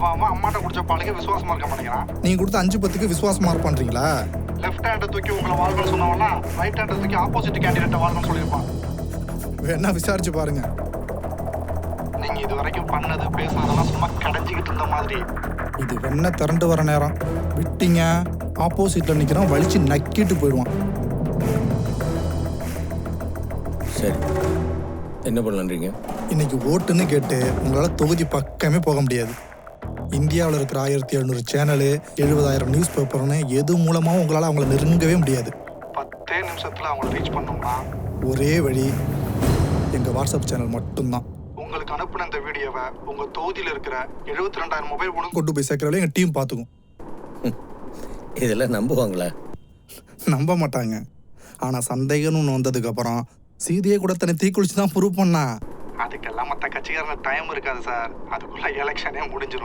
அவன் அம்மாட்ட குடிச்ச பாலுக்கு விசுவாசமா இருக்க மாட்டேங்கிறான். நீங்க கொடுத்த 5-10க்கு விசுவாசமா இருப்பான்றீங்களா? லெஃப்ட் ஹேண்டை தூக்கி உங்களை வாழ்க்கை சொன்னவனா ரைட் ஹேண்டை தூக்கி ஆப்போசிட் கேண்டிடேட்டை வாழ்க்கை சொல்லியிருப்பான். வேணா விசாரிச்சு பாருங்க. நீங்க இது வரைக்கும் பண்ணது பேசுனதெல்லாம் சும்மா கடைஞ்சிக்கிட்டு இருந்த மாதிரி. இது வெண்ண திரண்டு வர நேரம். விட்டீங்க ஆப்போசிட்ல நிக்கிறான், வலிச்சு நக்கிட்டு போயிடுவான். சரி, என்ன பண்ணலான்றீங்க? இன்னைக்கு ஓட்டுன்னு கேட்டு உங்களால் தொகுதி பக்கமே போக முடியாது. இந்தியாவில் இருக்கிற 1700 சேனலு, 70,000 நியூஸ் பேப்பர்னு எது மூலமாகவும் உங்களால் அவங்கள நெருங்கவே முடியாது. 10 நிமிஷத்துல அவங்களை ரீச் பண்ணோம்னா ஒரே வழி எங்கள் வாட்ஸ்அப் சேனல் மட்டும்தான். உங்களுக்கு அனுப்பின இந்த வீடியோவை உங்க தொகுதியில் இருக்கிற 72,000 மொபைல் போனும் கொண்டு போய் சேர்க்கறவளே எங்கள் டீம் பார்த்துக்கும். இதெல்லாம் நம்புவாங்களா? நம்ப மாட்டாங்க. ஆனால் சந்தேகம்னு ஒன்று வந்ததுக்கப்புறம் சீதையை கூட தன்னை தீக்குளிச்சு தான் ப்ரூவ் பண்ணா. அதுக்கெல்லாம் மற்ற கட்சிக்காரங்க டைம் இருக்காது சார். அதுக்குள்ள எலெக்ஷனே முடிஞ்சிடும்.